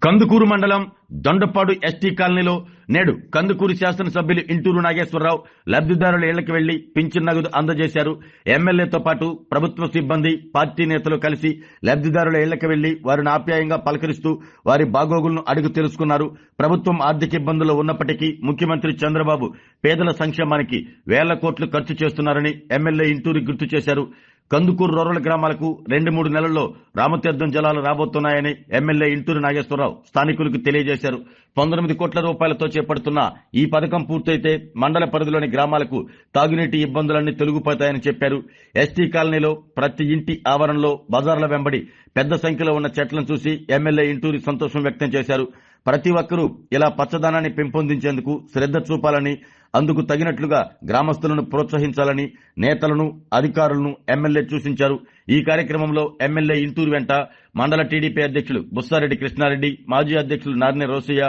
కందుకూరు మండలం దొండపాడు ఎస్టీ కాలనీలో నేడు కందుకూరు శాసనసభ్యులు ఇంటూరు నాగేశ్వరరావు లబ్ధిదారుల ఇళ్లకు వెళ్లి పింఛన్ నగదు అందజేశారు. ఎమ్మెల్యేతో పాటు ప్రభుత్వ సిబ్బంది, పార్టీ నేతలు కలిసి లబ్ధిదారుల ఇళ్లకు వెళ్లి వారిని ఆప్యాయంగా పలకరిస్తూ వారి బాగోగులను అడిగి తెలుసుకున్నారు. ప్రభుత్వం ఆర్థిక ఇబ్బందుల్లో ఉన్నప్పటికీ ముఖ్యమంత్రి చంద్రబాబు పేదల సంక్షేమానికి వేల కోట్లు ఖర్చు చేస్తున్నారని ఎమ్మెల్యే ఇంటూరు గుర్తు చేశారు. కందుకూరు రూరల్ గ్రామాలకు 2-3 నెలల్లో రామతీర్థం జలాలు రాబోతున్నాయని ఎమ్మెల్యే ఇంటూరు నాగేశ్వరరావు స్థానికులకు తెలియజేశారు. 19 కోట్ల రూపాయలతో చేపడుతున్న ఈ పథకం పూర్తయితే మండల పరిధిలోని గ్రామాలకు తాగునీటి ఇబ్బందులన్నీ తొలగిపోతాయని చెప్పారు. ఎస్టీ కాలనీలో ప్రతి ఇంటి ఆవరణలో బజార్ల వెంబడి పెద్ద సంఖ్యలో ఉన్న చెట్లను చూసి ఎమ్మెల్యే ఇంటూరి సంతోషం వ్యక్తం చేశారు. ప్రతి ఒక్కరూ ఇలా పచ్చదనాన్ని పెంపొందించేందుకు శ్రద్ధ చూపాలని, అందుకు తగినట్లుగా గ్రామస్తులను ప్రోత్సహించాలని నేతలను, అధికారులను ఎమ్మెల్యే సూచించారు. ఈ కార్యక్రమంలో ఎమ్మెల్యే ఇంటూరు వెంట మండల టీడీపీ అధ్యక్షులు బుస్సారెడ్డి కృష్ణారెడ్డి, మాజీ అధ్యక్షులు నార్నే రోసయ్య,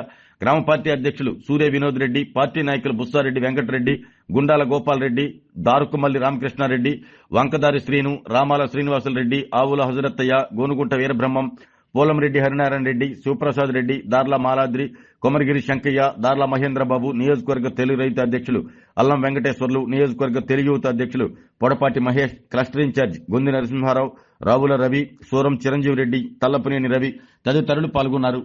గ్రామ పార్టీ అధ్యక్షులు సూర్య వినోద్ రెడ్డి, పార్టీ నాయకులు బుస్సారెడ్డి వెంకటరెడ్డి, గుండాల గోపాల్ రెడ్డి, దారుకుమల్లి రామకృష్ణారెడ్డి, వంకదారి శ్రీను, రామాల శ్రీనివాసులరెడ్డి, ఆవుల హజరత్తయ్య, గోనుగుంట వీరబ్రహ్మం, పోలంరెడ్డి హరినారాయణ రెడ్డి, శివప్రసాద్ రెడ్డి, దార్ల మాలాద్రి, కొమరగిరి శంకయ్య, దార్ల మహేంద్రబాబు, నియోజకవర్గ తెలుగు రైతు అధ్యక్షులు అల్లం వెంకటేశ్వర్లు, నియోజకవర్గ తెలుగు యువత అధ్యక్షులు పొడపాటి మహేష్, క్లస్టర్ ఇన్ఛార్జ్ గొంది నరసింహారావు, రావుల రవి, సూరం చిరంజీవి రెడ్డి, తల్లపనేని రవి తదితరులు పాల్గొన్నారు.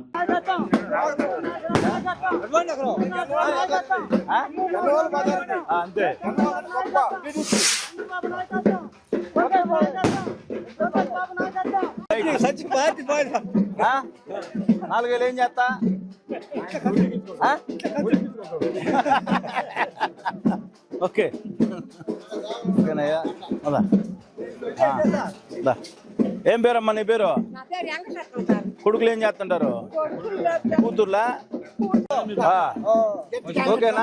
నాలుగేళ్ళు ఏం చేస్తా ఓకే ఓకేనయ్యా. ఏం పేరమ్మా నీ పేరు? కొడుకులు ఏం చేస్తుంటారు? కూతుర్లా? ఓకేనా?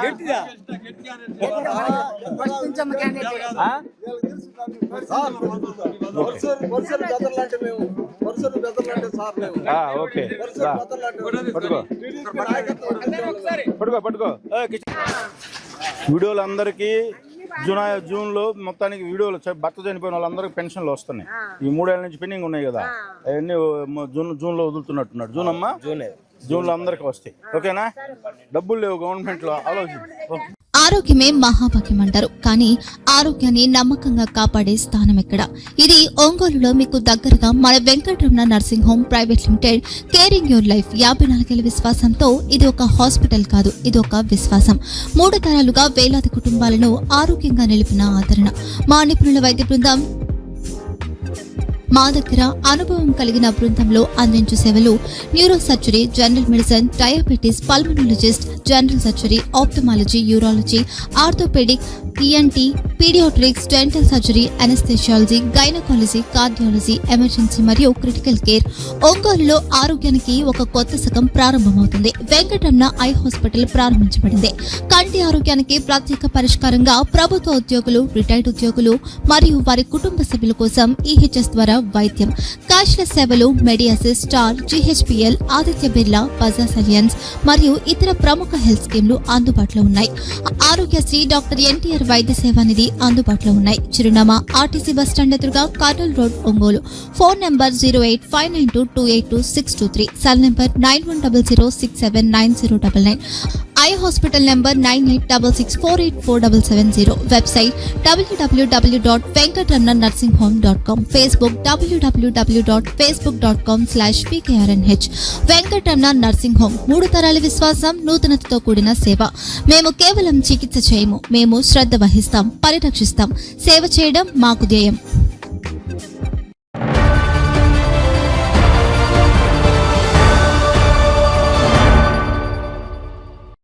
ఓకే పట్టుకో పట్టుకో. వీడియోలు అందరికీ జూన్ లో మొత్తానికి వీడియోలు భర్త చనిపోయిన వాళ్ళందరికీ పెన్షన్లు వస్తున్నాయి. ఈ 3 ఏళ్ల నుంచి పెండింగ్ ఉన్నాయి కదా, అవన్నీ జూన్ లో వదులుతున్నట్టున్నాడు. జూన్ లో అందరికి వస్తాయి. ఓకేనా? డబ్బులు లేవు గవర్నమెంట్ లో, ఆలోచించి. ఆరోగ్యమే మహాభాగ్యం అంటారు, కానీ ఆరోగ్యాన్ని నమ్మకంగా కాపాడే స్థానం ఎక్కడ? ఇది ఒంగోలులో మీకు దగ్గరగా మన Venkataramana nursing home private limited. Caring your life 54 ఏళ్ల విశ్వాసంతో ఇది ఒక హాస్పిటల్ కాదు, ఇది ఒక విశ్వాసం. 3 తరాలుగా వేలాది కుటుంబాలను ఆరోగ్యంగా నిలిపిన ఆదరణ. మా నిపుణుల వైద్య బృందం మా దగ్గర అనుభవం కలిగిన బృందంలో అందించే సేవలు neuro surgery, general medicine, diabetes, pulmonologist, general surgery, ophthalmology, urology, orthopaedic, ENT, paediatrics, dental surgery, anaesthesiology, gynaecology, cardiology, emergency మరియు క్రిటికల్ కేర్. ఒంగోలులో ఆరోగ్యానికి ఒక కొత్త శకం ప్రారంభమవుతుంది. వెంకటరమణ ఐ హాస్పిటల్ ప్రారంభించబడింది. కంటి ఆరోగ్యానికి ప్రత్యేక పరిష్కారంగా ప్రభుత్వ ఉద్యోగులు, రిటైర్డ్ ఉద్యోగులు మరియు వారి కుటుంబ సభ్యుల కోసం ఈహెచ్ఎస్ ద్వారా వైద్యం, క్యాష్లెస్ సేవలు, మెడియాసిస్, స్టార్, జీహెచ్పీఎల్, ఆదిత్య బిర్లా, బజాజ్ అలియన్స్ మరియు ఇతర ప్రముఖ హెల్త్ స్కీమ్లు అందుబాటులో ఉన్నాయి. ఆరోగ్యశ్రీ, డాక్టర్ ఎన్టీఆర్ వైద్య సేవా నిధి అందుబాటులో ఉన్నాయి. చిరునామా ఆర్టీసీ బస్టాండ్ ఎదురుగా, Kurnool road, Ongole. Phone number 08592282623, cell number 9100679099. Eye hospital number 9866484770. Website www.venkatramanarsinghome.com. Facebook www.facebook.com/pkrnh. Venkataramana nursing home, 3 తరాల విశ్వాసం, నూతనతతో కూడిన సేవ. మేము కేవలం చికిత్స చేయము, మేము శ్రద్ధ వహిస్తాం, పరిరక్షిస్తాం. సేవ చేయడం మాకు ధ్యేయం.